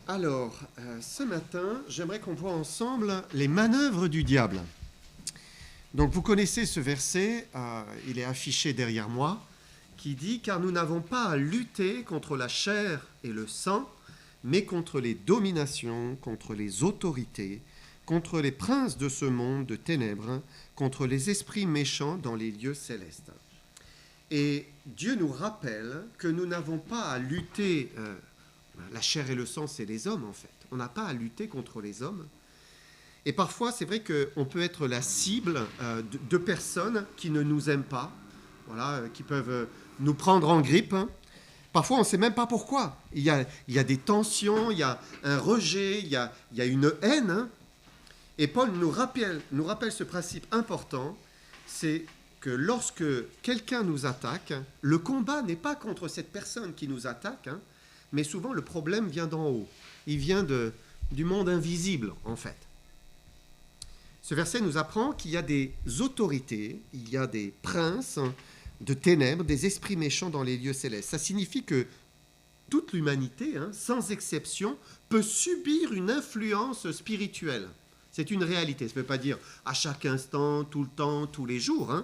Alors, ce matin, j'aimerais qu'on voit ensemble les manœuvres du diable. Donc, vous connaissez ce verset, il est affiché derrière moi, qui dit « Car nous n'avons pas à lutter contre la chair et le sang, mais contre les dominations, contre les autorités, contre les princes de ce monde de ténèbres, contre les esprits méchants dans les lieux célestes. » Et Dieu nous rappelle que nous n'avons pas à lutter, la chair et le sang, c'est les hommes en fait. On n'a pas à lutter contre les hommes. Et parfois, c'est vrai qu'on peut être la cible de personnes qui ne nous aiment pas, voilà, qui peuvent nous prendre en grippe. Parfois, on ne sait même pas pourquoi. Il y a des tensions, il y a un rejet, il y a une haine. Et Paul nous rappelle ce principe important, c'est que lorsque quelqu'un nous attaque, le combat n'est pas contre cette personne qui nous attaque, mais souvent le problème vient d'en haut. Il vient du monde invisible, en fait. Ce verset nous apprend qu'il y a des autorités, il y a des princes de ténèbres, des esprits méchants dans les lieux célestes. Ça signifie que toute l'humanité, sans exception, peut subir une influence spirituelle. C'est une réalité. Ça ne veut pas dire à chaque instant, tout le temps, tous les jours.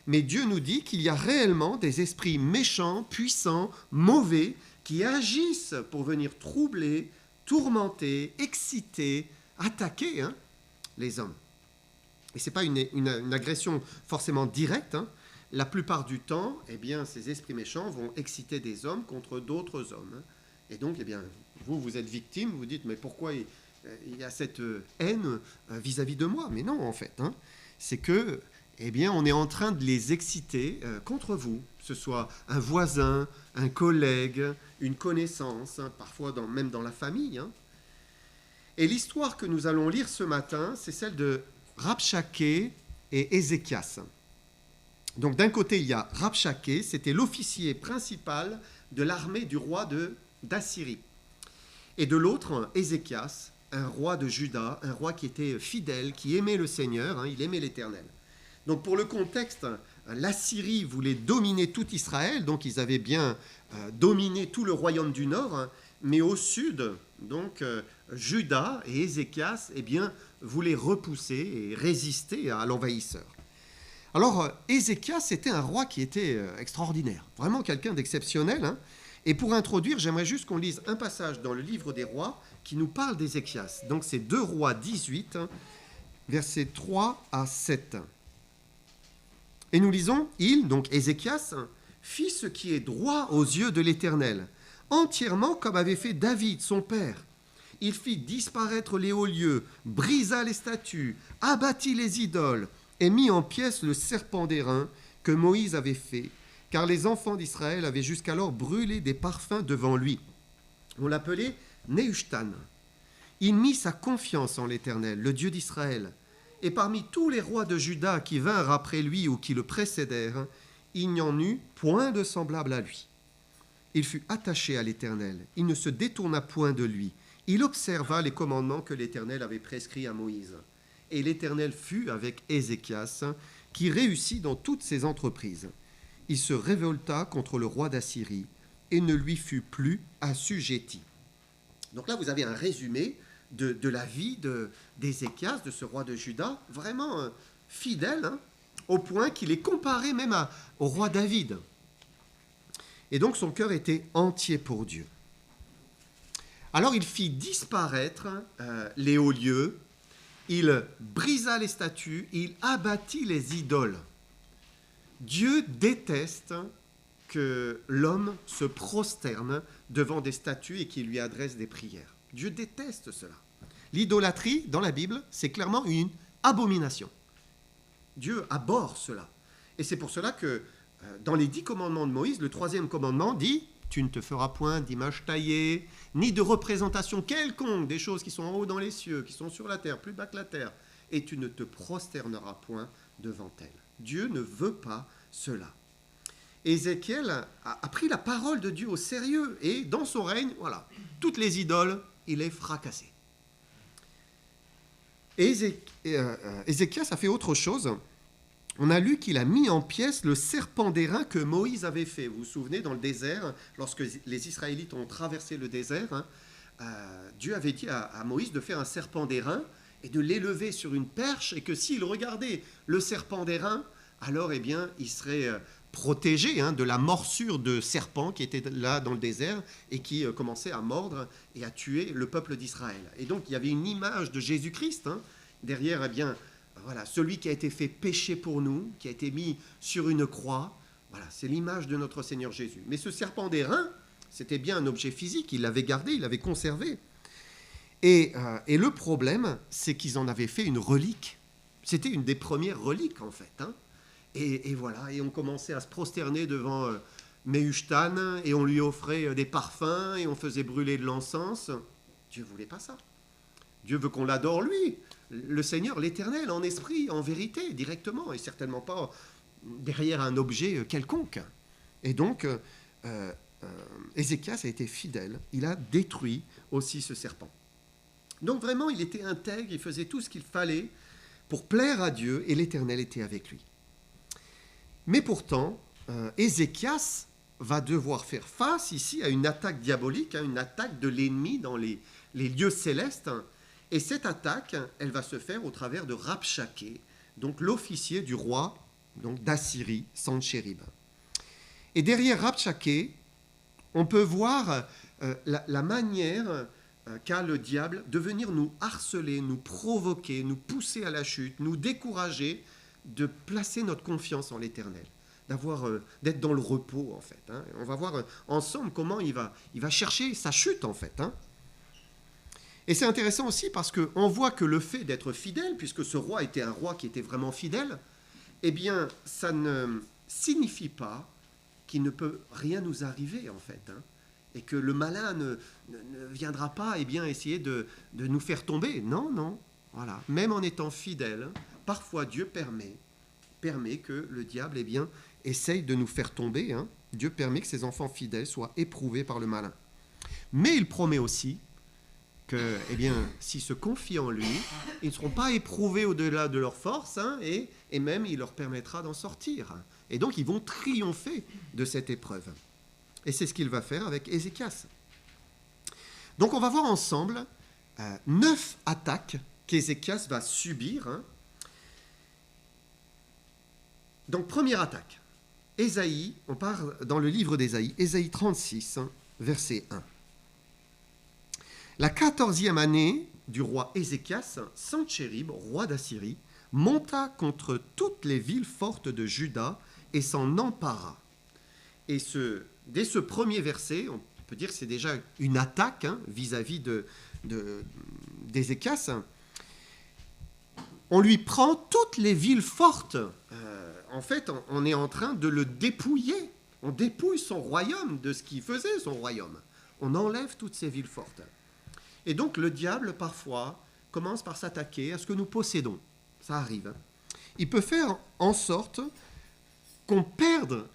Mais Dieu nous dit qu'il y a réellement des esprits méchants, puissants, mauvais, qui agissent pour venir troubler, tourmenter, exciter, attaquer les hommes. Et ce n'est pas une agression forcément directe. La plupart du temps, ces esprits méchants vont exciter des hommes contre d'autres hommes. Et donc, vous êtes victime, vous dites, mais pourquoi il y a cette haine vis-à-vis de moi? Mais non, en fait. C'est que, on est en train de les exciter contre vous. Que ce soit un voisin, un collègue, une connaissance, parfois même dans la famille. Et l'histoire que nous allons lire ce matin, c'est celle de Rabshakeh et Ézéchias. Donc d'un côté, il y a Rabshakeh, c'était l'officier principal de l'armée du roi d'Assyrie. Et de l'autre, Ézéchias, un roi de Juda, un roi qui était fidèle, qui aimait le Seigneur, il aimait l'Éternel. Donc pour le contexte, l'Assyrie voulait dominer tout Israël, donc ils avaient bien dominé tout le royaume du Nord, mais au sud, donc Juda et Ézéchias, voulaient repousser et résister à l'envahisseur. Alors Ézéchias était un roi qui était extraordinaire, vraiment quelqu'un d'exceptionnel. Et pour introduire, j'aimerais juste qu'on lise un passage dans le livre des rois qui nous parle d'Ézéchias. Donc c'est 2 Rois 18, versets 3 à 7. Et nous lisons, donc Ézéchias, fit ce qui est droit aux yeux de l'Éternel, entièrement comme avait fait David, son père. Il fit disparaître les hauts lieux, brisa les statues, abattit les idoles, et mit en pièces le serpent d'airain que Moïse avait fait, car les enfants d'Israël avaient jusqu'alors brûlé des parfums devant lui. On l'appelait Nehushtan. Il mit sa confiance en l'Éternel, le Dieu d'Israël. Et parmi tous les rois de Juda qui vinrent après lui ou qui le précédèrent, il n'y en eut point de semblable à lui. Il fut attaché à l'Éternel, il ne se détourna point de lui. Il observa les commandements que l'Éternel avait prescrits à Moïse. Et l'Éternel fut avec Ézéchias, qui réussit dans toutes ses entreprises. Il se révolta contre le roi d'Assyrie et ne lui fut plus assujetti. Donc là, vous avez un résumé de la vie d'Ézéchias, de ce roi de Juda, vraiment fidèle, au point qu'il est comparé même au roi David. Et donc son cœur était entier pour Dieu. Alors il fit disparaître les hauts lieux, il brisa les statues, il abattit les idoles. Dieu déteste que l'homme se prosterne devant des statues et qu'il lui adresse des prières. Dieu déteste cela. L'idolâtrie, dans la Bible, c'est clairement une abomination. Dieu abhorre cela. Et c'est pour cela que dans les 10 commandements de Moïse, le 3e commandement dit « Tu ne te feras point d'image taillée, ni de représentation quelconque des choses qui sont en haut dans les cieux, qui sont sur la terre, plus bas que la terre, et tu ne te prosterneras point devant elles. » Dieu ne veut pas cela. Ézéchiel a pris la parole de Dieu au sérieux, et dans son règne, voilà, toutes les idoles, il est fracassé. Ézéchias a fait autre chose. On a lu qu'il a mis en pièces le serpent d'airain que Moïse avait fait. Vous vous souvenez, dans le désert, lorsque les Israélites ont traversé le désert, Dieu avait dit à Moïse de faire un serpent d'airain et de l'élever sur une perche, et que s'il regardait le serpent d'airain, alors eh bien, il serait protégé de la morsure de serpents qui était là dans le désert et qui commençait à mordre et à tuer le peuple d'Israël. Et donc il y avait une image de Jésus-Christ derrière, eh bien, voilà, celui qui a été fait péché pour nous, qui a été mis sur une croix. Voilà, c'est l'image de notre Seigneur Jésus. Mais ce serpent d'airain, c'était bien un objet physique, il l'avait gardé, il l'avait conservé. Et le problème, c'est qu'ils en avaient fait une relique. C'était une des premières reliques, en fait. Et voilà, et on commençait à se prosterner devant Méhushtan, et on lui offrait des parfums, et on faisait brûler de l'encens. Dieu ne voulait pas ça. Dieu veut qu'on l'adore, lui, le Seigneur, l'Éternel, en esprit, en vérité, directement, et certainement pas derrière un objet quelconque. Et donc, Ézéchias a été fidèle, il a détruit aussi ce serpent. Donc vraiment, il était intègre, il faisait tout ce qu'il fallait pour plaire à Dieu, et l'Éternel était avec lui. Mais pourtant, Ézéchias va devoir faire face ici à une attaque diabolique, une attaque de l'ennemi dans les lieux célestes. Et cette attaque, elle va se faire au travers de Rabshaké, donc l'officier du roi d'Assyrie, Sennachérib. Et derrière Rabshaké, on peut voir la manière qu'a le diable de venir nous harceler, nous provoquer, nous pousser à la chute, nous décourager de placer notre confiance en l'Éternel, d'être dans le repos, en fait. On va voir ensemble comment il va chercher sa chute, en fait. Et c'est intéressant aussi parce qu'on voit que le fait d'être fidèle, puisque ce roi était un roi qui était vraiment fidèle, eh bien, ça ne signifie pas qu'il ne peut rien nous arriver, en fait. Et que le malin ne viendra pas essayer de nous faire tomber. Non, non. Voilà. Même en étant fidèle, parfois Dieu permet que le diable essaye de nous faire tomber. Dieu permet que ses enfants fidèles soient éprouvés par le malin. Mais il promet aussi que, s'ils se confient en lui, ils ne seront pas éprouvés au-delà de leur force, et même il leur permettra d'en sortir. Et donc ils vont triompher de cette épreuve. Et c'est ce qu'il va faire avec Ézéchias. Donc on va voir ensemble 9 attaques qu'Ézéchias va subir. Donc première attaque, Ésaïe, on part dans le livre d'Ésaïe, Ésaïe 36, verset 1. La 14e année du roi Ézéchias, Sennachérib, roi d'Assyrie, monta contre toutes les villes fortes de Juda et s'en empara. Et dès ce premier verset, on peut dire que c'est déjà une attaque vis-à-vis d'Ézéchias. On lui prend toutes les villes fortes. En fait, on est en train de le dépouiller. On dépouille son royaume de ce qu'il faisait, son royaume. On enlève toutes ces villes fortes. Et donc le diable, parfois, commence par s'attaquer à ce que nous possédons. Ça arrive. Il peut faire en sorte qu'on perde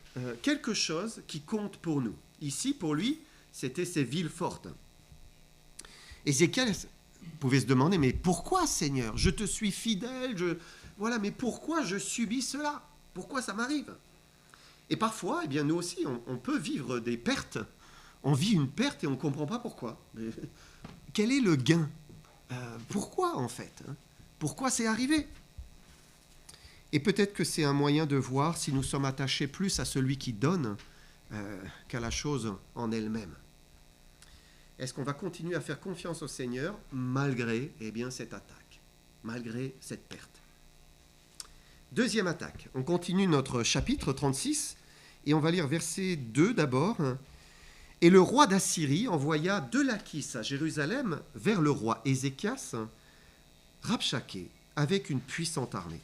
quelque chose qui compte pour nous. Ici, pour lui, c'était ces villes fortes. Ézéchias pouvait se demander, mais pourquoi, Seigneur? Je te suis fidèle, mais pourquoi je subis cela? Pourquoi ça m'arrive? Et parfois, nous aussi, on peut vivre des pertes. On vit une perte et on ne comprend pas pourquoi. Mais quel est le gain? Pourquoi, en fait? Pourquoi c'est arrivé? Et peut-être que c'est un moyen de voir si nous sommes attachés plus à celui qui donne qu'à la chose en elle-même. Est-ce qu'on va continuer à faire confiance au Seigneur malgré cette attaque, malgré cette perte? Deuxième attaque. On continue notre chapitre 36 et on va lire verset 2 d'abord. Et le roi d'Assyrie envoya de Lachis à Jérusalem vers le roi Ézéchias, Rabshaké, avec une puissante armée.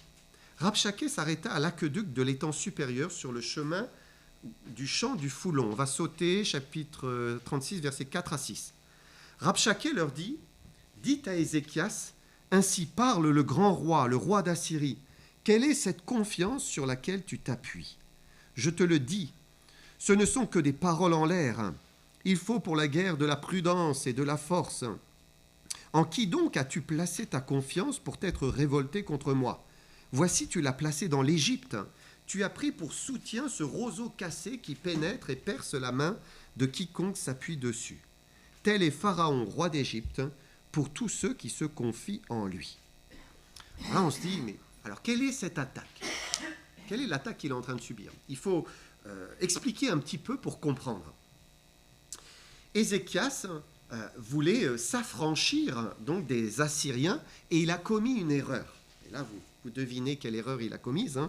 Rabshaké s'arrêta à l'aqueduc de l'étang supérieur sur le chemin du champ du Foulon. On va sauter chapitre 36, versets 4 à 6. Rabshaké leur dit, « Dites à Ézéchias, ainsi parle le grand roi, le roi d'Assyrie. Quelle est cette confiance sur laquelle tu t'appuies? Je te le dis, ce ne sont que des paroles en l'air. Il faut pour la guerre de la prudence et de la force. En qui donc as-tu placé ta confiance pour t'être révolté contre moi? Voici, tu l'as placé dans l'Égypte. Tu as pris pour soutien ce roseau cassé qui pénètre et perce la main de quiconque s'appuie dessus. tel est Pharaon, roi d'Égypte, pour tous ceux qui se confient en lui. » Là, on se dit, mais alors quelle est cette attaque? Quelle est l'attaque qu'il est en train de subir? Il faut expliquer un petit peu pour comprendre. Ézéchias voulait s'affranchir donc des Assyriens et il a commis une erreur. Et là, vous devinez quelle erreur il a commise.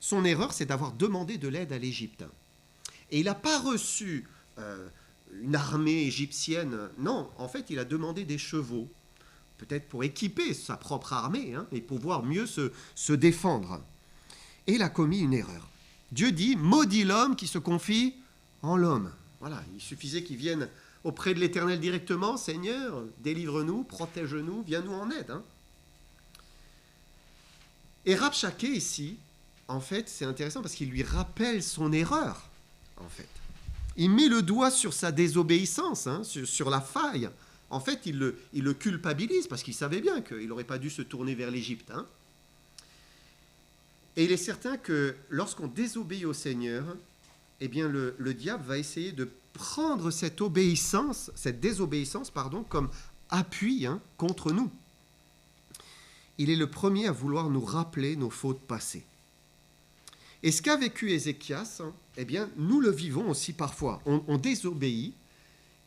Son erreur, c'est d'avoir demandé de l'aide à l'Égypte. Et il n'a pas reçu une armée égyptienne. Non, en fait, il a demandé des chevaux, peut-être pour équiper sa propre armée et pouvoir mieux se défendre. Et il a commis une erreur. Dieu dit, maudit l'homme qui se confie en l'homme. Voilà, il suffisait qu'il vienne auprès de l'Éternel directement. Seigneur, délivre-nous, protège-nous, viens-nous en aide. Et Rabshakeh ici, en fait, c'est intéressant parce qu'il lui rappelle son erreur, en fait. Il met le doigt sur sa désobéissance, sur la faille. En fait, il le culpabilise parce qu'il savait bien qu'il n'aurait pas dû se tourner vers l'Égypte. Et il est certain que lorsqu'on désobéit au Seigneur, eh bien le diable va essayer de prendre cette désobéissance, comme appui contre nous. Il est le premier à vouloir nous rappeler nos fautes passées. Et ce qu'a vécu Ézéchias, eh bien, nous le vivons aussi parfois. On désobéit,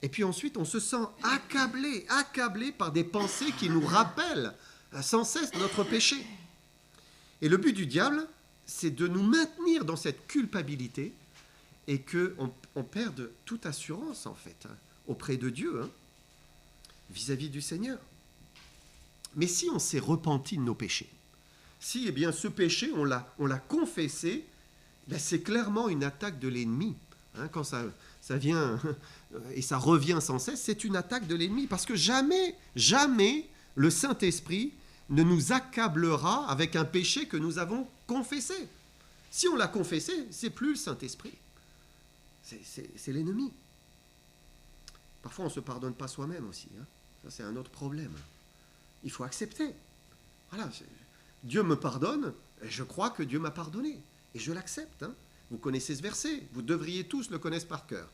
et puis ensuite on se sent accablé par des pensées qui nous rappellent sans cesse notre péché. Et le but du diable, c'est de nous maintenir dans cette culpabilité et qu'on perde toute assurance, en fait, auprès de Dieu, vis-à-vis du Seigneur. Mais si on s'est repenti de nos péchés, si ce péché, on l'a confessé, c'est clairement une attaque de l'ennemi. Quand ça vient et ça revient sans cesse, c'est une attaque de l'ennemi. Parce que jamais le Saint-Esprit ne nous accablera avec un péché que nous avons confessé. Si on l'a confessé, c'est plus le Saint-Esprit. C'est l'ennemi. Parfois, on ne se pardonne pas soi-même aussi. Ça, c'est un autre problème. Il faut accepter. Voilà, Dieu me pardonne, et je crois que Dieu m'a pardonné. Et je l'accepte. Vous connaissez ce verset, vous devriez tous le connaître par cœur.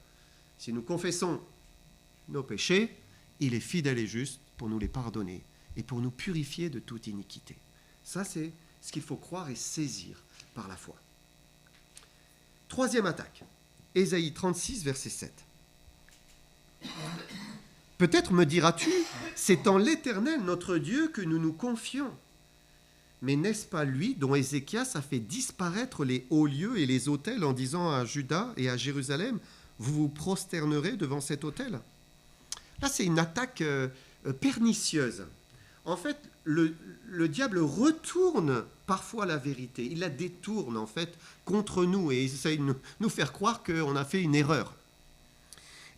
Si nous confessons nos péchés, il est fidèle et juste pour nous les pardonner et pour nous purifier de toute iniquité. Ça, c'est ce qu'il faut croire et saisir par la foi. Troisième attaque, Ésaïe 36, verset 7. Peut-être me diras-tu, c'est en l'Éternel notre Dieu que nous nous confions. Mais n'est-ce pas lui dont Ézéchias a fait disparaître les hauts lieux et les autels en disant à Juda et à Jérusalem, vous vous prosternerez devant cet autel? Là, c'est une attaque pernicieuse. En fait, le diable retourne parfois la vérité. Il la détourne, en fait, contre nous et essaye de nous faire croire qu'on a fait une erreur.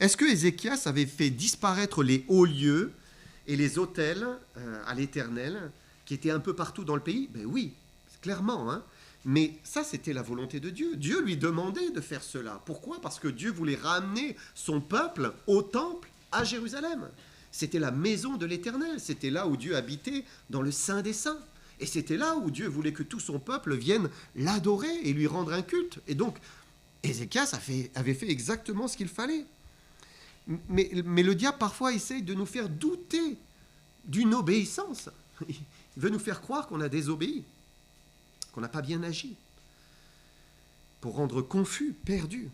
Est-ce que Ézéchias avait fait disparaître les hauts lieux et les autels à l'Éternel qui étaient un peu partout dans le pays? Ben oui, clairement. Mais ça, c'était la volonté de Dieu. Dieu lui demandait de faire cela. Pourquoi? Parce que Dieu voulait ramener son peuple au temple à Jérusalem. C'était la maison de l'Éternel. C'était là où Dieu habitait dans le Saint des Saints. Et c'était là où Dieu voulait que tout son peuple vienne l'adorer et lui rendre un culte. Et donc, Ézéchias avait fait exactement ce qu'il fallait. Mais le diable, parfois, essaye de nous faire douter d'une obéissance. Il veut nous faire croire qu'on a désobéi, qu'on n'a pas bien agi, pour rendre confus, perdus.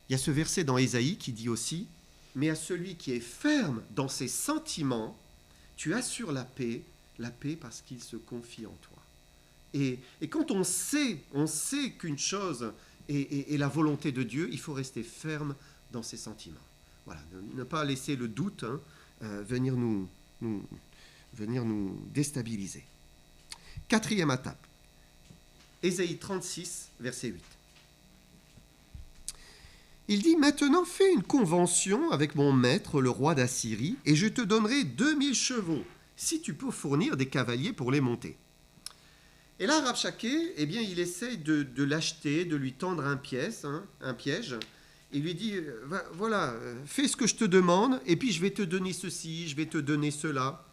Il y a ce verset dans Ésaïe qui dit aussi « Mais à celui qui est ferme dans ses sentiments, tu assures la paix parce qu'il se confie en toi. » Et quand on sait qu'une chose est la volonté de Dieu, il faut rester ferme dans ses sentiments. Voilà, ne pas laisser le doute venir nous déstabiliser. Quatrième étape, Ésaïe 36, verset 8. Il dit « Maintenant, fais une convention avec mon maître, le roi d'Assyrie, et je te donnerai 2000 chevaux, si tu peux fournir des cavaliers pour les monter. » Et là, Rabshakeh, il essaye de l'acheter, de lui tendre un piège. Il lui dit « Voilà, fais ce que je te demande, et puis je vais te donner ceci, je vais te donner cela. »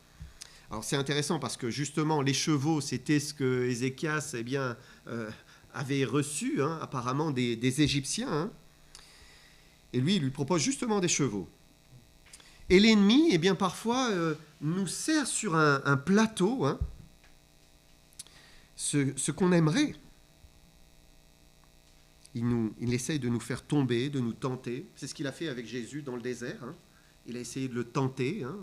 Alors c'est intéressant parce que justement, les chevaux, c'était ce que Ézéchias avait reçu, apparemment, des Égyptiens. Et lui, il lui propose justement des chevaux. Et l'ennemi, eh bien, parfois, nous sert sur un plateau hein, ce qu'on aimerait. Il essaye de nous faire tomber, de nous tenter. C'est ce qu'il a fait avec Jésus dans le désert. Hein. Il a essayé de le tenter, hein.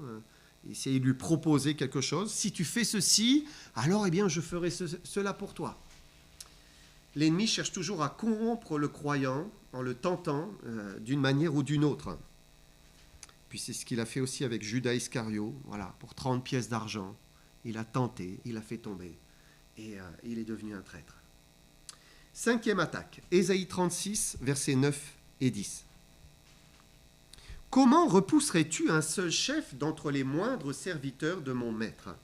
Il a essayé de lui proposer quelque chose. Si tu fais ceci, alors eh bien, je ferai cela pour toi. L'ennemi cherche toujours à corrompre le croyant en le tentant d'une manière ou d'une autre. Puis c'est ce qu'il a fait aussi avec Judas Iscario. Voilà, pour 30 pièces d'argent, il a tenté, il a fait tomber et il est devenu un traître. 5e attaque, Ésaïe 36, versets 9 et 10. Comment repousserais-tu un seul chef d'entre les moindres serviteurs de mon maître ?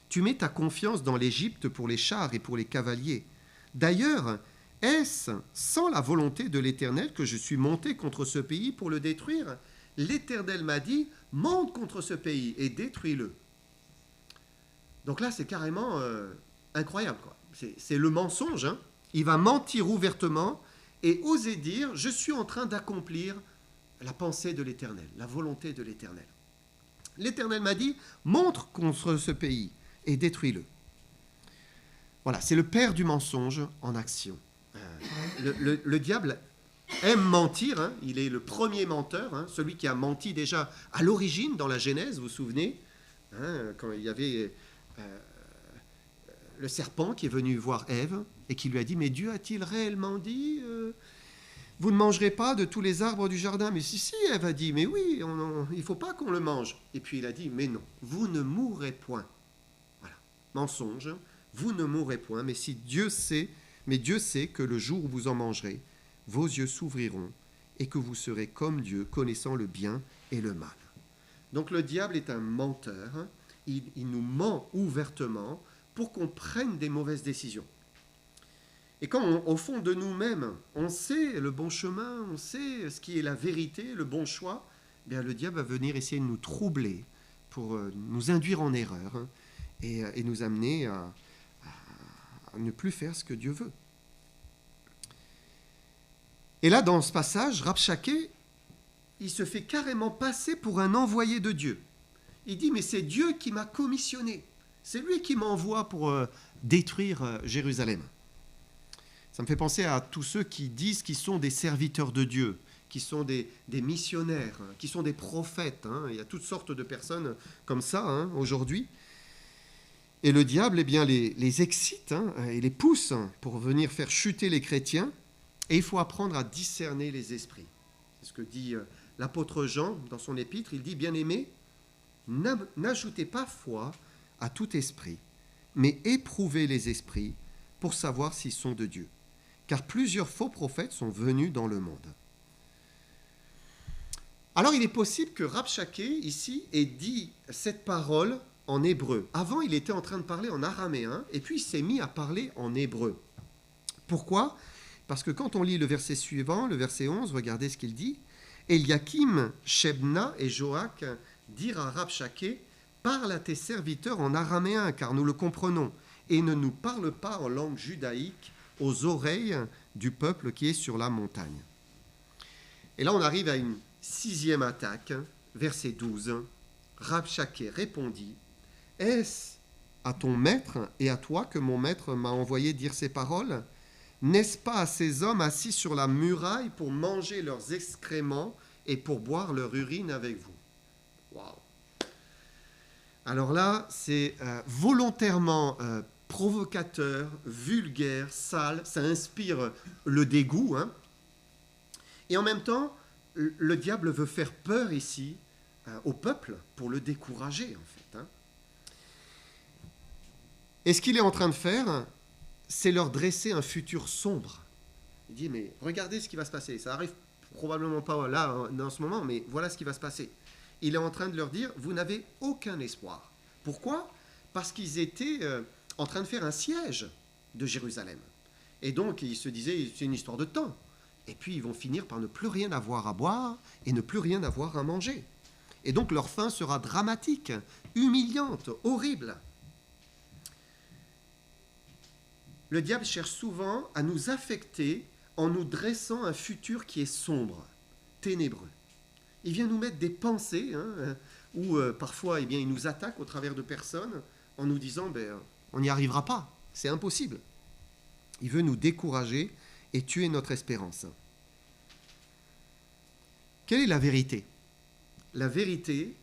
Tu mets ta confiance dans l'Égypte pour les chars et pour les cavaliers. D'ailleurs, est-ce sans la volonté de l'Éternel que je suis monté contre ce pays pour le détruire ? L'Éternel m'a dit, monte contre ce pays et détruis-le. Donc là, c'est carrément incroyable, quoi. C'est le mensonge, hein. Il va mentir ouvertement et oser dire, je suis en train d'accomplir la pensée de l'Éternel, la volonté de l'Éternel. L'Éternel m'a dit, monte contre ce pays et détruis-le. Voilà, c'est le père du mensonge en action. Le diable aime mentir, hein, il est le premier menteur, hein, celui qui a menti déjà à l'origine dans la Genèse, vous vous souvenez, hein, quand il y avait le serpent qui est venu voir Ève et qui lui a dit, mais Dieu a-t-il réellement dit vous ne mangerez pas de tous les arbres du jardin? Mais si, Ève a dit, mais oui, il ne faut pas qu'on le mange. Et puis il a dit, mais non, vous ne mourrez point. Voilà, mensonge, vous ne mourrez point, mais Dieu sait que le jour où vous en mangerez, vos yeux s'ouvriront et que vous serez comme Dieu, connaissant le bien et le mal. Donc le diable est un menteur, hein. Il nous ment ouvertement pour qu'on prenne des mauvaises décisions. Et quand au fond de nous-mêmes, on sait le bon chemin, on sait ce qui est la vérité, le bon choix, eh bien le diable va venir essayer de nous troubler pour nous induire en erreur, hein, et nous amener à ne plus faire ce que Dieu veut. Et là, dans ce passage, Rabshakeh, il se fait carrément passer pour un envoyé de Dieu. Il dit, mais c'est Dieu qui m'a commissionné. C'est lui qui m'envoie pour détruire Jérusalem. Ça me fait penser à tous ceux qui disent qu'ils sont des serviteurs de Dieu, qui sont des missionnaires, qui sont des prophètes. Hein. Il y a toutes sortes de personnes comme ça, hein, aujourd'hui. Et le diable, eh bien, les excite, hein, et les pousse pour venir faire chuter les chrétiens. Et il faut apprendre à discerner les esprits. C'est ce que dit l'apôtre Jean dans son épître. Il dit, bien-aimés, n'ajoutez pas foi à tout esprit, mais éprouvez les esprits pour savoir s'ils sont de Dieu. Car plusieurs faux prophètes sont venus dans le monde. Alors il est possible que Rabshakeh, ici, ait dit cette parole en hébreu. Avant, il était en train de parler en araméen, et puis il s'est mis à parler en hébreu. Pourquoi ? Parce que quand on lit le verset suivant, le verset 11, regardez ce qu'il dit. Eliakim, Shebna et Joach dirent à Rabshakeh, parle à tes serviteurs en araméen, car nous le comprenons, et ne nous parle pas en langue judaïque aux oreilles du peuple qui est sur la montagne. Et là, on arrive à une 6e attaque, verset 12. Rabshakeh répondit, est-ce à ton maître et à toi que mon maître m'a envoyé dire ces paroles ? N'est-ce pas à ces hommes assis sur la muraille pour manger leurs excréments et pour boire leur urine avec vous ? Waouh ! Alors là, c'est volontairement provocateur, vulgaire, sale, ça inspire le dégoût, hein. Et en même temps, le diable veut faire peur ici au peuple pour le décourager, en fait, hein. Et ce qu'il est en train de faire, c'est leur dresser un futur sombre. Il dit, mais regardez ce qui va se passer. Ça arrive probablement pas là, en ce moment, mais voilà ce qui va se passer. Il est en train de leur dire, vous n'avez aucun espoir. Pourquoi ? Parce qu'ils étaient en train de faire un siège de Jérusalem. Et donc, ils se disaient, c'est une histoire de temps. Et puis, ils vont finir par ne plus rien avoir à boire et ne plus rien avoir à manger. Et donc, leur fin sera dramatique, humiliante, horrible. Le diable cherche souvent à nous affecter en nous dressant un futur qui est sombre, ténébreux. Il vient nous mettre des pensées, où parfois il nous attaque au travers de personnes en nous disant on n'y arrivera pas, c'est impossible. Il veut nous décourager et tuer notre espérance. Quelle est la vérité? La vérité,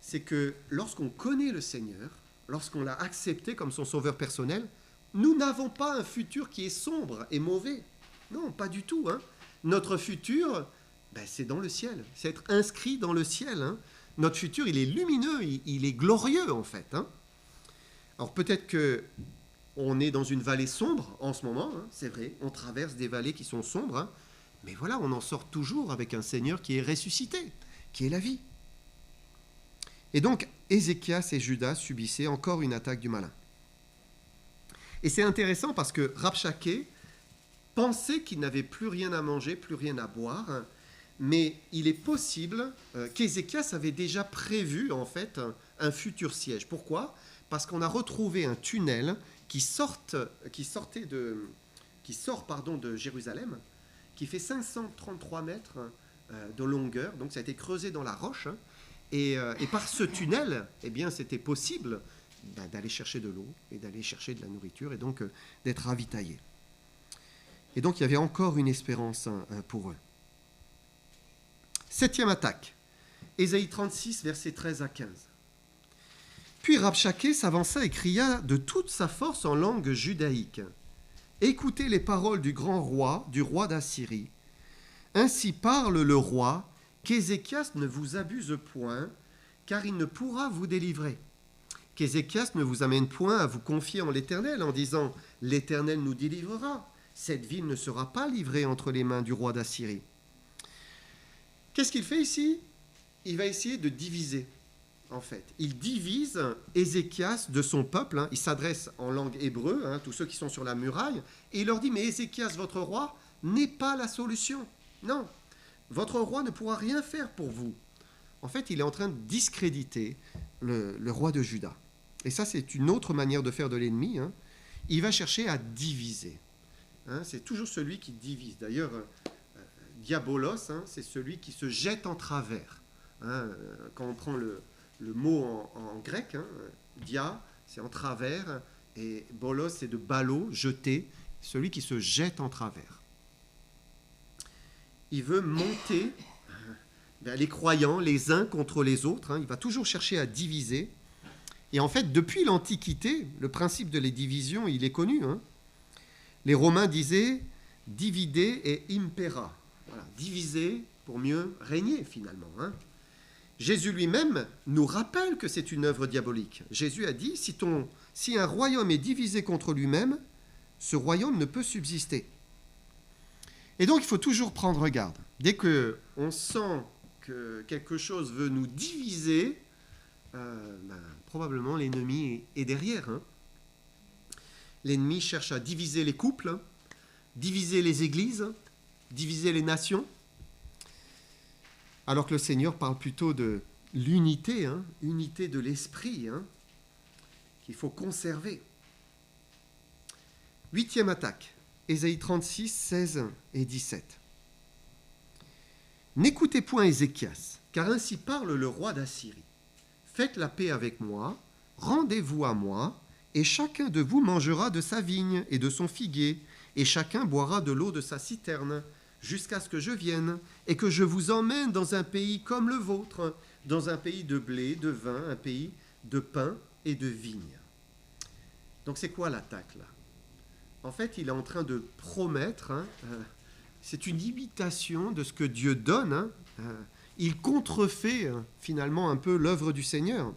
c'est que lorsqu'on connaît le Seigneur, lorsqu'on l'a accepté comme son sauveur personnel, nous n'avons pas un futur qui est sombre et mauvais. Non, pas du tout. Notre futur, c'est dans le ciel. C'est être inscrit dans le ciel. Notre futur, il est lumineux, il est glorieux en fait. Alors peut-être qu'on est dans une vallée sombre en ce moment, c'est vrai, on traverse des vallées qui sont sombres, mais voilà, on en sort toujours avec un Seigneur qui est ressuscité, qui est la vie. Et donc, Ézéchias et Judas subissaient encore une attaque du malin. Et c'est intéressant parce que Rabshakeh pensait qu'il n'avait plus rien à manger, plus rien à boire, mais il est possible qu'Ézéchias avait déjà prévu en fait un futur siège. Pourquoi ? Parce qu'on a retrouvé un tunnel qui sort de Jérusalem, qui fait 533 mètres de longueur, donc ça a été creusé dans la roche, et par ce tunnel, c'était possible d'aller chercher de l'eau et d'aller chercher de la nourriture et donc d'être ravitaillé. Et donc il y avait encore une espérance pour eux. 7e attaque, Ésaïe 36, versets 13 à 15. Puis Rabshakeh s'avança et cria de toute sa force en langue judaïque. Écoutez les paroles du grand roi, du roi d'Assyrie. Ainsi parle le roi, qu'Ézéchias ne vous abuse point, car il ne pourra vous délivrer. Qu'Ézéchias ne vous amène point à vous confier en l'Éternel en disant « L'Éternel nous délivrera. Cette ville ne sera pas livrée entre les mains du roi d'Assyrie. » Qu'est-ce qu'il fait ici ? Il va essayer de diviser, en fait. Il divise Ézéchias de son peuple. Il s'adresse en langue hébreu, tous ceux qui sont sur la muraille, et il leur dit « Mais Ézéchias, votre roi, n'est pas la solution. Non, votre roi ne pourra rien faire pour vous. » En fait, il est en train de discréditer le roi de Juda. Et ça, c'est une autre manière de faire de l'ennemi. Il va chercher à diviser. C'est toujours celui qui divise. D'ailleurs, diabolos, c'est celui qui se jette en travers. Quand on prend le mot en grec, dia, c'est en travers, et bolos, c'est de ballot, jeter, celui qui se jette en travers. Il veut monter les croyants les uns contre les autres. Il va toujours chercher à diviser. Et en fait, depuis l'Antiquité, le principe de les divisions, il est connu. Les Romains disaient « divide et impera ». Voilà, diviser pour mieux régner, finalement. Jésus lui-même nous rappelle que c'est une œuvre diabolique. Jésus a dit « Si un royaume est divisé contre lui-même, ce royaume ne peut subsister. » Et donc, il faut toujours prendre garde. Dès qu'on sent que quelque chose veut nous diviser, probablement l'ennemi est derrière. L'ennemi cherche à diviser les couples, diviser les églises, diviser les nations, alors que le Seigneur parle plutôt de l'unité, unité de l'esprit, qu'il faut conserver. 8e attaque, Ésaïe 36, 16 et 17. N'écoutez point Ézéchias, car ainsi parle le roi d'Assyrie. Faites la paix avec moi, rendez-vous à moi, et chacun de vous mangera de sa vigne et de son figuier, et chacun boira de l'eau de sa citerne, jusqu'à ce que je vienne, et que je vous emmène dans un pays comme le vôtre, dans un pays de blé, de vin, un pays de pain et de vigne. Donc c'est quoi l'attaque là ? En fait, il est en train de promettre, c'est une imitation de ce que Dieu donne, il contrefait finalement un peu l'œuvre du Seigneur.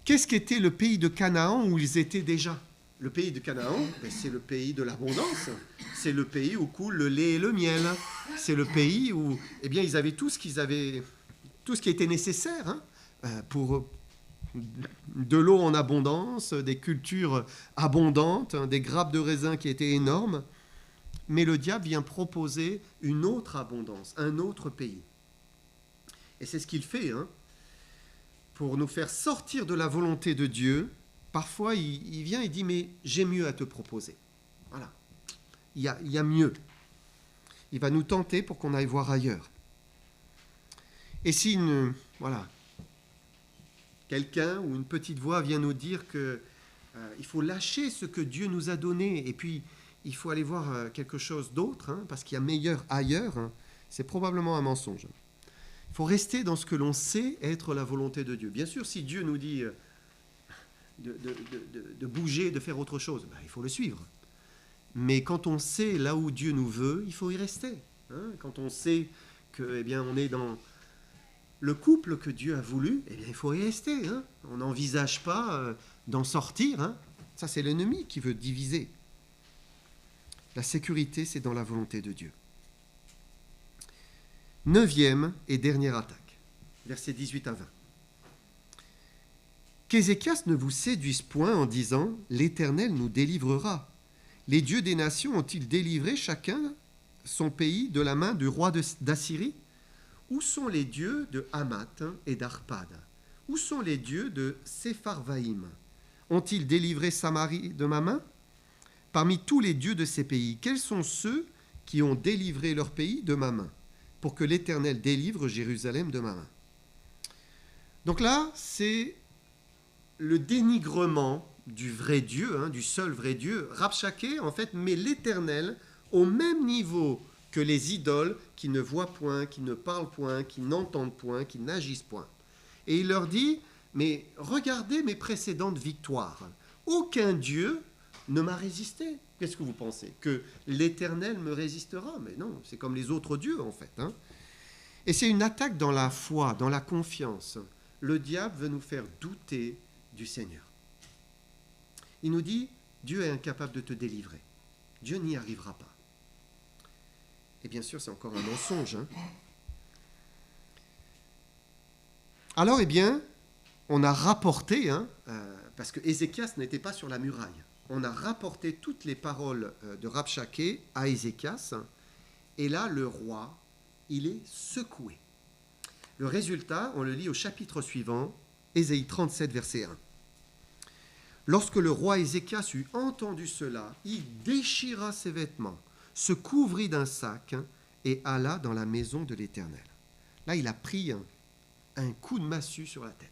Qu'est-ce qu'était le pays de Canaan où ils étaient déjà ? Le pays de Canaan, c'est le pays de l'abondance, c'est le pays où coule le lait et le miel, c'est le pays où ils avaient tout ce qui était nécessaire pour de l'eau en abondance, des cultures abondantes, des grappes de raisin qui étaient énormes. Mais le diable vient proposer une autre abondance, un autre pays. Et c'est ce qu'il fait, pour nous faire sortir de la volonté de Dieu. Parfois, il vient et dit, mais j'ai mieux à te proposer. Voilà, il y a mieux. Il va nous tenter pour qu'on aille voir ailleurs. Et si voilà, quelqu'un ou une petite voix vient nous dire que il faut lâcher ce que Dieu nous a donné et puis il faut aller voir quelque chose d'autre, parce qu'il y a meilleur ailleurs, c'est probablement un mensonge. Il faut rester dans ce que l'on sait être la volonté de Dieu. Bien sûr, si Dieu nous dit de bouger, de faire autre chose, il faut le suivre. Mais quand on sait là où Dieu nous veut, il faut y rester. Quand on sait que, on est dans le couple que Dieu a voulu, il faut y rester. On n'envisage pas d'en sortir. Ça, c'est l'ennemi qui veut diviser. La sécurité, c'est dans la volonté de Dieu. 9e et dernière attaque, versets 18 à 20. Qu'Ézéchias ne vous séduise point en disant « L'Éternel nous délivrera ». Les dieux des nations ont-ils délivré chacun son pays de la main du roi d'Assyrie ? Où sont les dieux de Hamath et d'Arpad ? Où sont les dieux de Sepharvaïm ? Ont-ils délivré Samarie de ma main ? Parmi tous les dieux de ces pays, quels sont ceux qui ont délivré leur pays de ma main, pour que l'Éternel délivre Jérusalem de ma main ? Donc là, c'est le dénigrement du vrai Dieu, du seul vrai Dieu. Rabshakeh, en fait, met l'Éternel au même niveau que les idoles qui ne voient point, qui ne parlent point, qui n'entendent point, qui n'agissent point. Et il leur dit, mais regardez mes précédentes victoires. Aucun Dieu ne m'a résisté. Qu'est-ce que vous pensez ? Que l'Éternel me résistera ? Mais non, c'est comme les autres dieux, en fait. Et c'est une attaque dans la foi, dans la confiance. Le diable veut nous faire douter du Seigneur. Il nous dit, Dieu est incapable de te délivrer. Dieu n'y arrivera pas. Et bien sûr, c'est encore un mensonge. Alors, on a rapporté, parce que Ézéchias n'était pas sur la muraille, on a rapporté toutes les paroles de Rabshakeh à Ézéchias, et là, le roi, il est secoué. Le résultat, on le lit au chapitre suivant, Ésaïe 37, verset 1. Lorsque le roi Ézéchias eut entendu cela, il déchira ses vêtements, se couvrit d'un sac et alla dans la maison de l'Éternel. Là, il a pris un coup de massue sur la tête.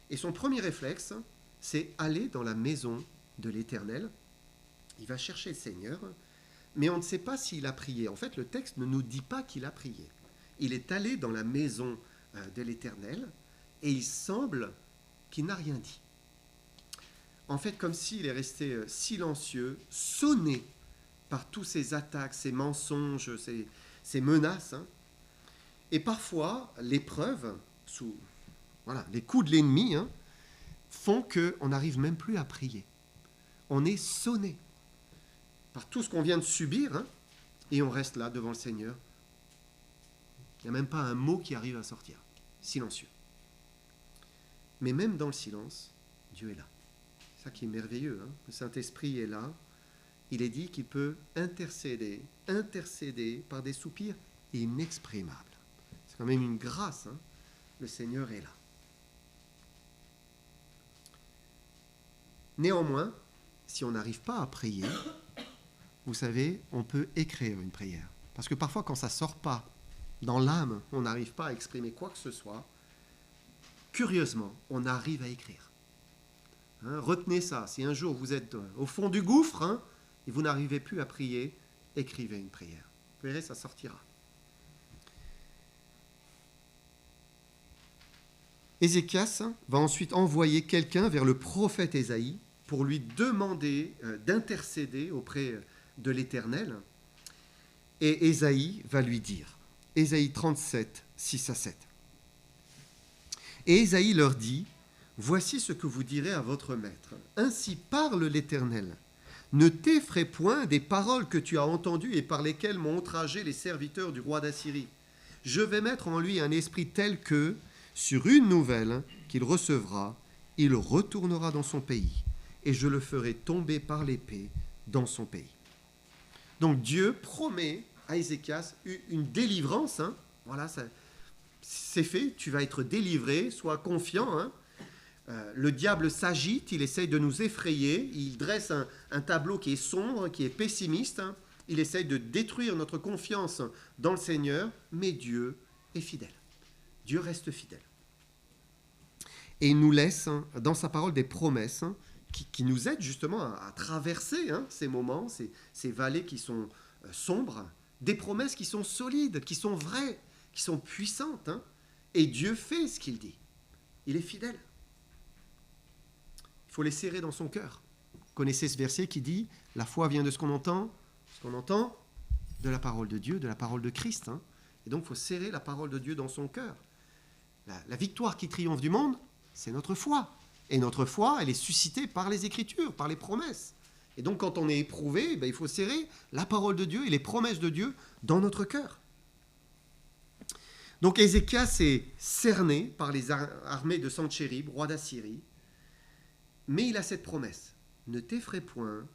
Et son premier réflexe, c'est aller dans la maison de l'Éternel. Il va chercher le Seigneur, mais on ne sait pas s'il a prié. En fait, le texte ne nous dit pas qu'il a prié. Il est allé dans la maison de l'Éternel et il semble qu'il n'a rien dit. En fait, comme s'il est resté silencieux, sonné par tous ces attaques, ces mensonges, ces menaces. Et parfois, l'épreuve, les coups de l'ennemi, font qu'on n'arrive même plus à prier. On est sonné par tout ce qu'on vient de subir, et on reste là devant le Seigneur. Il n'y a même pas un mot qui arrive à sortir. Silencieux. Mais même dans le silence, Dieu est là. C'est ça qui est merveilleux. Le Saint-Esprit est là. Il est dit qu'il peut intercéder par des soupirs inexprimables. C'est quand même une grâce. Le Seigneur est là. Néanmoins, si on n'arrive pas à prier, vous savez, on peut écrire une prière. Parce que parfois, quand ça ne sort pas dans l'âme, on n'arrive pas à exprimer quoi que ce soit, curieusement, on arrive à écrire. Retenez ça. Si un jour vous êtes au fond du gouffre et vous n'arrivez plus à prier, écrivez une prière. Vous verrez, ça sortira. Ézéchias va ensuite envoyer quelqu'un vers le prophète Ésaïe pour lui demander d'intercéder auprès de l'Éternel. Et Ésaïe va lui dire, Ésaïe 37, 6 à 7. Et Ésaïe leur dit, « Voici ce que vous direz à votre maître. Ainsi parle l'Éternel. Ne t'effraie point des paroles que tu as entendues et par lesquelles m'ont outragé les serviteurs du roi d'Assyrie. Je vais mettre en lui un esprit tel que, sur une nouvelle qu'il recevra, il retournera dans son pays, et je le ferai tomber par l'épée dans son pays. » Donc Dieu promet à Ézéchias une délivrance. Voilà, c'est fait, tu vas être délivré, sois confiant. Le diable s'agite, il essaye de nous effrayer, il dresse un tableau qui est sombre, qui est pessimiste. Il essaye de détruire notre confiance dans le Seigneur, mais Dieu est fidèle. Dieu reste fidèle. Et il nous laisse dans sa parole des promesses qui nous aident justement à traverser ces moments, ces vallées qui sont sombres, des promesses qui sont solides, qui sont vraies, qui sont puissantes. Et Dieu fait ce qu'il dit. Il est fidèle. Il faut les serrer dans son cœur. Vous connaissez ce verset qui dit « La foi vient de ce qu'on entend de la parole de Dieu, de la parole de Christ. » Et donc, il faut serrer la parole de Dieu dans son cœur. La victoire qui triomphe du monde, c'est notre foi. Et notre foi, elle est suscitée par les Écritures, par les promesses. Et donc, quand on est éprouvé, il faut serrer la parole de Dieu et les promesses de Dieu dans notre cœur. Donc, Ézéchias est cerné par les armées de Sennachérib, roi d'Assyrie. Mais il a cette promesse. Ne t'effraie point.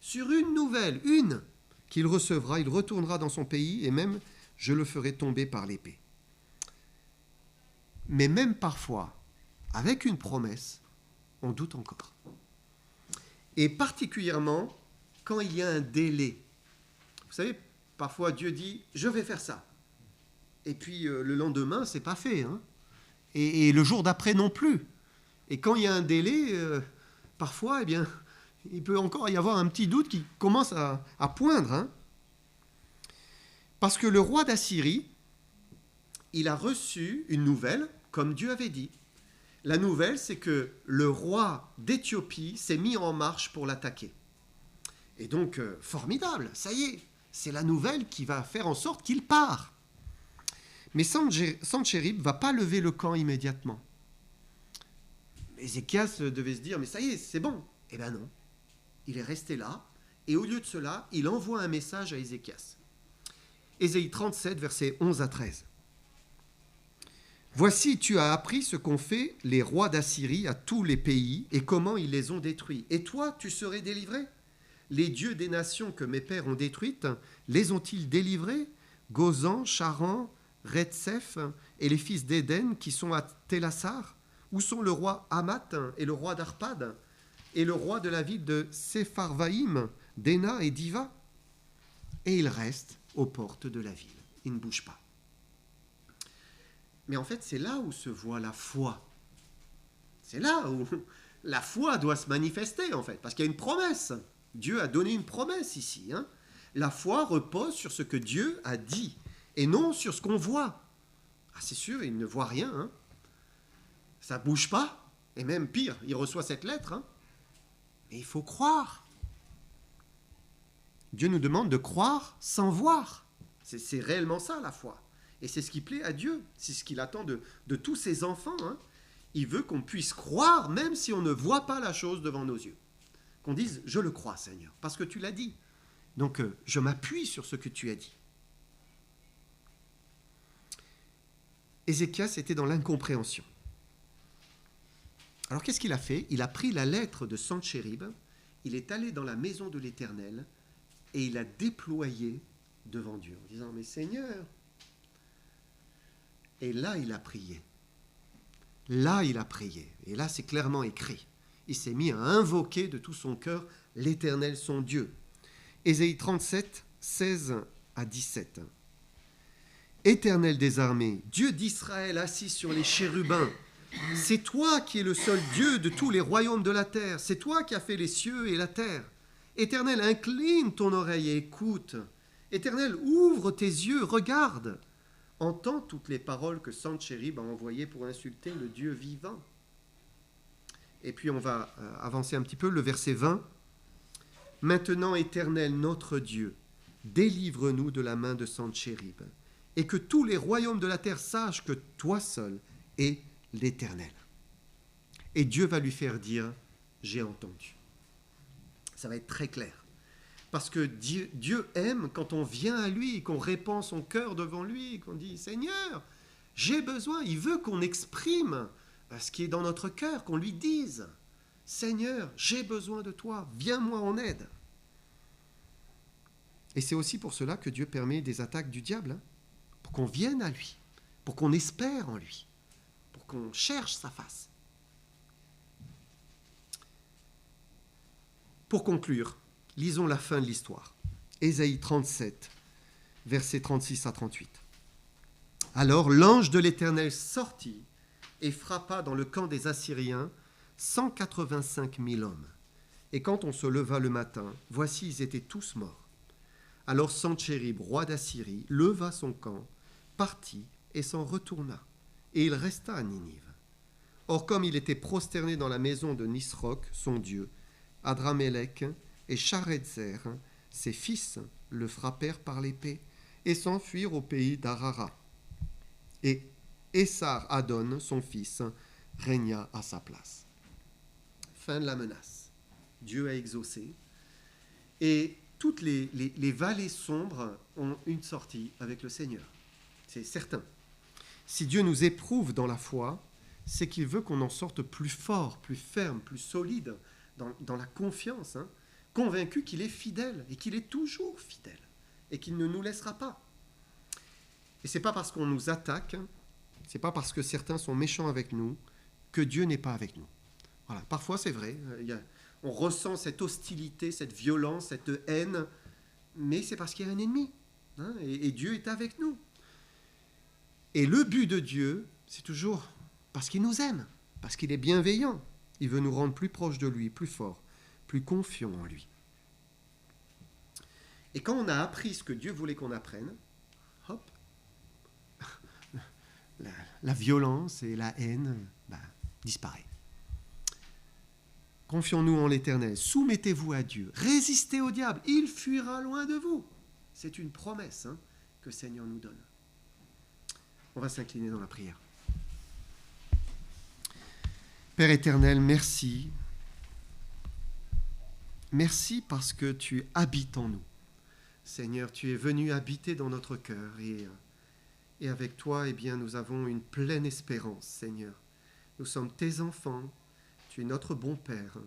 Sur une nouvelle, qu'il recevra, il retournera dans son pays et même je le ferai tomber par l'épée. Mais même parfois, avec une promesse, on doute encore. Et particulièrement quand il y a un délai. Vous savez, parfois Dieu dit « je vais faire ça ». Et puis le lendemain, c'est pas fait. Et le jour d'après non plus. Et quand il y a un délai, parfois, il peut encore y avoir un petit doute qui commence à poindre. Parce que le roi d'Assyrie, il a reçu une nouvelle, comme Dieu avait dit. La nouvelle, c'est que le roi d'Éthiopie s'est mis en marche pour l'attaquer. Et donc, formidable, ça y est, c'est la nouvelle qui va faire en sorte qu'il part. Mais Sennachérib ne va pas lever le camp immédiatement. Ézéchias devait se dire, mais ça y est, c'est bon. Eh bien non, il est resté là, et au lieu de cela, il envoie un message à Ézéchias. Ésaïe 37, versets 11 à 13. Voici, tu as appris ce qu'ont fait les rois d'Assyrie à tous les pays et comment ils les ont détruits. Et toi, tu serais délivré? Les dieux des nations que mes pères ont détruites, les ont-ils délivrés? Gozan, Charan, Retsef et les fils d'Éden qui sont à Télassar? Où sont le roi Hamath et le roi d'Arpad et le roi de la ville de Sepharvaïm, Déna et Diva? Et ils restent aux portes de la ville. Ils ne bougent pas. Mais en fait, c'est là où se voit la foi. C'est là où la foi doit se manifester, en fait, parce qu'il y a une promesse. Dieu a donné une promesse ici. La foi repose sur ce que Dieu a dit, et non sur ce qu'on voit. Ah, c'est sûr, il ne voit rien. Ça ne bouge pas, et même pire, il reçoit cette lettre. Mais il faut croire. Dieu nous demande de croire sans voir. C'est réellement ça, la foi. Et c'est ce qui plaît à Dieu. C'est ce qu'il attend de tous ses enfants. Il veut qu'on puisse croire, même si on ne voit pas la chose devant nos yeux. Qu'on dise, je le crois, Seigneur, parce que tu l'as dit. Donc, je m'appuie sur ce que tu as dit. Ézéchias était dans l'incompréhension. Alors, qu'est-ce qu'il a fait? Il a pris la lettre de Sennachérib, il est allé dans la maison de l'Éternel, et il a déployé devant Dieu, en disant, mais Seigneur... Et là, il a prié. Là, il a prié. Et là, c'est clairement écrit. Il s'est mis à invoquer de tout son cœur l'Éternel, son Dieu. Ésaïe 37, 16 à 17. Éternel des armées, Dieu d'Israël assis sur les chérubins, c'est toi qui es le seul Dieu de tous les royaumes de la terre. C'est toi qui as fait les cieux et la terre. Éternel, incline ton oreille et écoute. Éternel, ouvre tes yeux, regarde. Entends toutes les paroles que Sennachérib a envoyées pour insulter le Dieu vivant. Et puis on va avancer un petit peu, le verset 20. Maintenant, Éternel, notre Dieu, délivre-nous de la main de Sennachérib, et que tous les royaumes de la terre sachent que toi seul es l'Éternel. Et Dieu va lui faire dire, j'ai entendu. Ça va être très clair. Parce que Dieu aime quand on vient à lui, qu'on répand son cœur devant lui, qu'on dit « Seigneur, j'ai besoin ». Il veut qu'on exprime ce qui est dans notre cœur, qu'on lui dise « Seigneur, j'ai besoin de toi, viens-moi en aide ». Et c'est aussi pour cela que Dieu permet des attaques du diable, pour qu'on vienne à lui, pour qu'on espère en lui, pour qu'on cherche sa face. Pour conclure, lisons la fin de l'histoire. Ésaïe 37, versets 36 à 38. Alors l'ange de l'Éternel sortit et frappa dans le camp des Assyriens 185 000 hommes. Et quand on se leva le matin, voici, ils étaient tous morts. Alors Sentchérib, roi d'Assyrie, leva son camp, partit et s'en retourna. Et il resta à Ninive. Or, comme il était prosterné dans la maison de Nisroch, son dieu, Adramélec et Sharezer, ses fils, le frappèrent par l'épée et s'enfuirent au pays d'Arara. Et Essar-Hadon, son fils, régna à sa place. Fin de la menace. Dieu a exaucé. Et toutes les vallées sombres ont une sortie avec le Seigneur. C'est certain. Si Dieu nous éprouve dans la foi, c'est qu'il veut qu'on en sorte plus fort, plus ferme, plus solide dans la confiance, convaincu qu'il est fidèle et qu'il est toujours fidèle et qu'il ne nous laissera pas. Et ce n'est pas parce qu'on nous attaque, ce n'est pas parce que certains sont méchants avec nous que Dieu n'est pas avec nous. Voilà. Parfois, c'est vrai, on ressent cette hostilité, cette violence, cette haine, mais c'est parce qu'il y a un ennemi, et Dieu est avec nous. Et le but de Dieu, c'est toujours parce qu'il nous aime, parce qu'il est bienveillant. Il veut nous rendre plus proches de lui, plus forts, plus confiants en lui. Et quand on a appris ce que Dieu voulait qu'on apprenne, hop, la violence et la haine disparaissent. Confions-nous en l'Éternel, soumettez-vous à Dieu, résistez au diable, il fuira loin de vous. C'est une promesse que le Seigneur nous donne. On va s'incliner dans la prière. Père éternel, merci. Merci parce que tu habites en nous. Seigneur, tu es venu habiter dans notre cœur et avec toi, nous avons une pleine espérance, Seigneur. Nous sommes tes enfants, tu es notre bon Père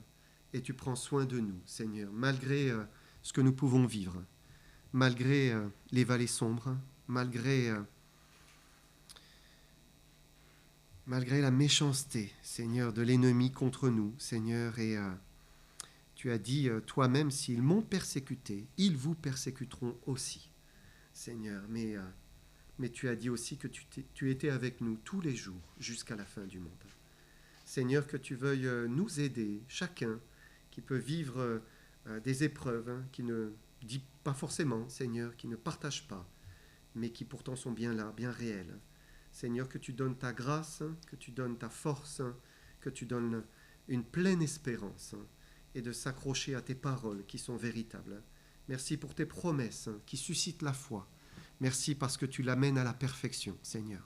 et tu prends soin de nous, Seigneur, malgré ce que nous pouvons vivre, malgré les vallées sombres, malgré la méchanceté, Seigneur, de l'ennemi contre nous, Seigneur, et tu as dit toi-même, s'ils m'ont persécuté, ils vous persécuteront aussi, Seigneur. Mais tu as dit aussi que tu étais avec nous tous les jours jusqu'à la fin du monde. Seigneur, que tu veuilles nous aider, chacun qui peut vivre des épreuves, qui ne dit pas forcément, Seigneur, qui ne partage pas, mais qui pourtant sont bien là, bien réels. Seigneur, que tu donnes ta grâce, que tu donnes ta force, que tu donnes une pleine espérance et de s'accrocher à tes paroles qui sont véritables. Merci pour tes promesses qui suscitent la foi. Merci parce que tu l'amènes à la perfection, Seigneur.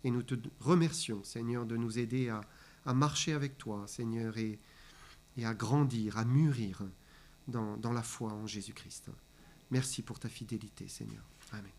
Et nous te remercions, Seigneur, de nous aider à marcher avec toi, Seigneur, et à grandir, à mûrir dans la foi en Jésus-Christ. Merci pour ta fidélité, Seigneur. Amen.